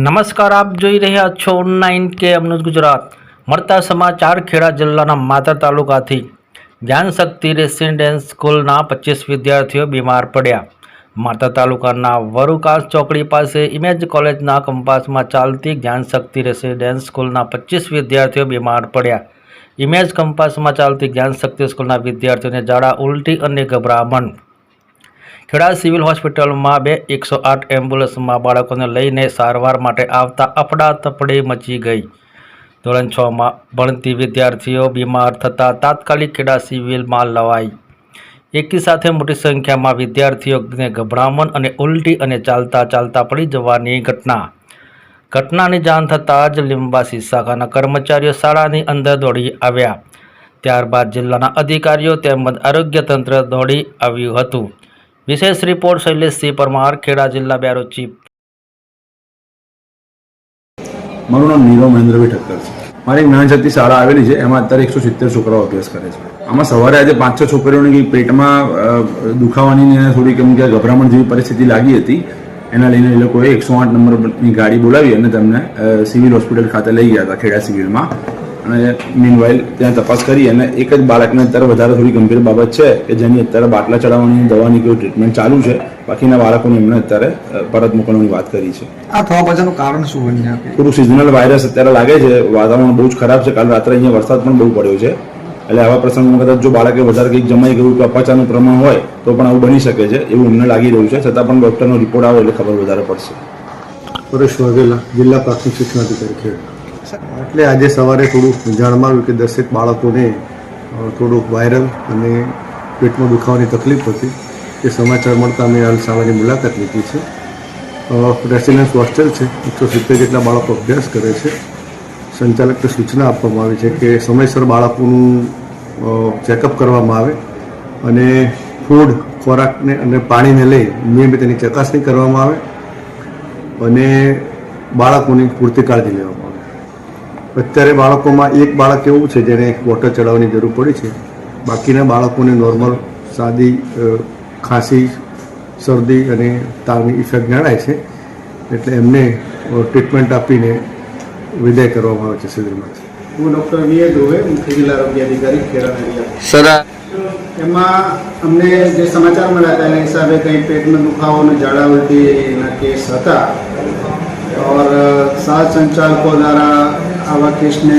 નમસ્કાર, આપ જોઈ રહ્યા છો 9 કે ન્યૂઝ ગુજરાત। મળતા સમાચાર ખેડા જિલ્લાના માતર તાલુકાથી જ્ઞાનશક્તિ રેસિડેન્સ સ્કૂલના 25 વિદ્યાર્થીઓ બીમાર પડ્યા। માતર તાલુકાના વરુકાસ ચોકડી પાસે ઇમેજ કોલેજના કેમ્પસમાં ચાલતી જ્ઞાનશક્તિ રેસિડેન્સ સ્કૂલના 25 વિદ્યાર્થીઓ બીમાર પડ્યા। ઇમેજ કેમ્પસમાં ચાલતી જ્ઞાનશક્તિ સ્કૂલના વિદ્યાર્થીઓને ઝાડા, ઉલટી અને ગભરામણ। ખેડા સિવિલ હોસ્પિટલમાં 108 એમ્બ્યુલન્સમાં બાળકોને લઈને સારવાર માટે આવતા અફડાતફડી મચી ગઈ। ધોરણ 6માં ભણતી વિદ્યાર્થીઓ બીમાર થતાં તાત્કાલિક ખેડા સિવિલમાં લવાઈ। એકી સાથે મોટી સંખ્યામાં વિદ્યાર્થીઓને ગભરામણ અને ઉલટી અને ચાલતા પડી જવાની ઘટનાની જાણ થતાં જ લિંબાસી શાખાના કર્મચારીઓ શાળાની અંદર દોડી આવ્યા। ત્યારબાદ જિલ્લાના અધિકારીઓ તેમજ આરોગ્ય તંત્ર દોડી આવ્યું હતું। વિશેષ રિપોર્ટ શૈલેષસિંહ પરમાર, ખેડા જિલ્લા બ્યુરો ચીફ। મારું નામ નીરવ મહેન્દ્રભાઈ ઠક્કર છે। મારી જ્ઞાનશક્તિ શાળા આવેલી છે, એમાં અત્યારે 170 છોકરાઓ અભ્યાસ કરે છે। આમાં સવારે આજે 5-6 છોકરીઓને કંઈક પેટમાં દુખાવાની થોડી કેમ કે ગભરામણ જેવી પરિસ્થિતિ લાગી હતી। એના લઈને એ લોકોએ 108 નંબરની ગાડી બોલાવી અને તેમને સિવિલ હોસ્પિટલ ખાતે લઈ ગયા હતા, ખેડા સિવિલમાં। અને મીનવાઇલ ત્યાં તપાસ કરી અને એક જ બાળકને અત્યારે વધારે થોડી ગંભીર બાબત છે કે જેની અત્યારે બાટલા ચડાવવાની દવાની કોઈ ટ્રીટમેન્ટ ચાલુ છે। બાકીના બાળકોને એમને અત્યારે પરત મોકલવાની વાત કરી છે। આ થવા પાછળનું કારણ શું બન્યું? થોડું સિઝનલ વાયરસ અત્યારે લાગે છે, વાતાવરણ બહુ જ ખરાબ છે। કાલ રાત્રે અહીંયા વરસાદ પણ બહુ પડ્યો છે, એટલે આવા પ્રસંગમાં કદાચ જો બાળકે વધારે કંઈક જમાઈ ગયું કે અપાચાનું પ્રમાણ હોય તો પણ આવું બની શકે છે, એવું અમને લાગી રહ્યું છે। છતાં પણ ડૉક્ટરનો રિપોર્ટ આવે એટલે ખબર વધારે પડશે। પરેશ વાઘેલા, જિલ્લા પ્રાથમિક શિક્ષણાધિકારી ખેડા। એટલે આજે સવારે થોડું જાણમાં આવ્યું કે 10 બાળકોને થોડુંક વાયરલ અને પેટમાં દુખાવાની તકલીફ હતી। એ સમાચાર મળતા અમે હાલ શાળાની મુલાકાત લીધી છે। રેસિડેન્સ હોસ્ટેલ છે, 170 જેટલા બાળકો અભ્યાસ કરે છે। સંચાલકને સૂચના આપવામાં આવી છે કે સમયસર બાળકોનું ચેકઅપ કરવામાં આવે અને ફૂડ, ખોરાકને અને પાણીને લઈ નિયમિત એની ચકાસણી કરવામાં આવે અને બાળકોની પૂરતી કાળજી લેવામાં આવે। અત્યારે બાળકોમાં એક બાળક એવું છે જેને વોટર ચડાવવાની જરૂર પડી છે, બાકીના બાળકોને નોર્મલ સાદી ખાંસી, શરદી અને તાવની ઇફેક્ટ જણાય છે, એટલે એમને ટ્રીટમેન્ટ આપીને વિદાય કરવામાં આવે છે શિબિરમાંથી। હું ડૉક્ટર વી.એ. ધ્રુવે, મુખ્ય જિલ્લા આરોગ્ય અધિકારી ખેડા। સર, એમાં અમને જે સમાચાર મળ્યા હતા એના હિસાબે કંઈ પેટનો દુખાવો અને ઝાડા ઉલટીના કેસ હતા और शाळा संचालको द्वारा आवा केसने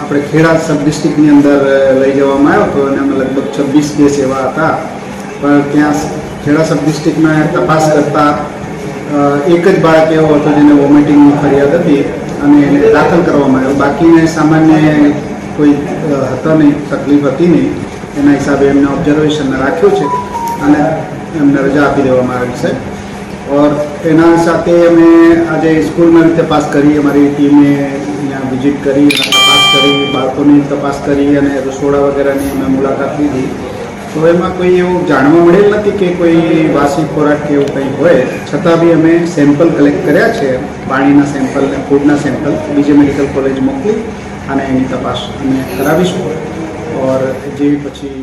આપણે ખેડા સબ ડિસ્ટ્રિક્ટની અંદર લઈ જવામાં આવ્યો હતો અને અમે લગભગ 26 કેસ એવા હતા, પણ ત્યાં ખેડા સબ ડિસ્ટ્રિક્ટમાં તપાસ કરતાં એક જ બાળક એવો હતો જેને વોમિટિંગની ફરિયાદ હતી અને એને દાખલ કરવામાં આવ્યો। બાકીને સામાન્ય કોઈ હતો નહીં, તકલીફ હતી નહીં, એના હિસાબે એમને ઓબ્ઝર્વેશન રાખ્યું છે અને એમને રજા આપી દેવામાં આવી છે। और એના સાથે અમે આજે સ્કૂલમાં તપાસ કરી, અમારી ટીમે અહીંયા વિઝિટ કરી, તપાસ કરી, બાળકોની તપાસ કરી અને રસોડા વગેરેની અમે મુલાકાત લીધી। તો એમાં કોઈ એવું જાણવા મળેલ નથી કે કોઈ વાસી ખોરાક કે એવું કંઈ હોય, છતાં બી અમે સેમ્પલ કલેક્ટ કર્યા છે, પાણીના સેમ્પલ ને ફૂડના સેમ્પલ બીજે મેડિકલ કોલેજ મોકલી અને એની તપાસ અમે કરાવીશું। और જેવી પછી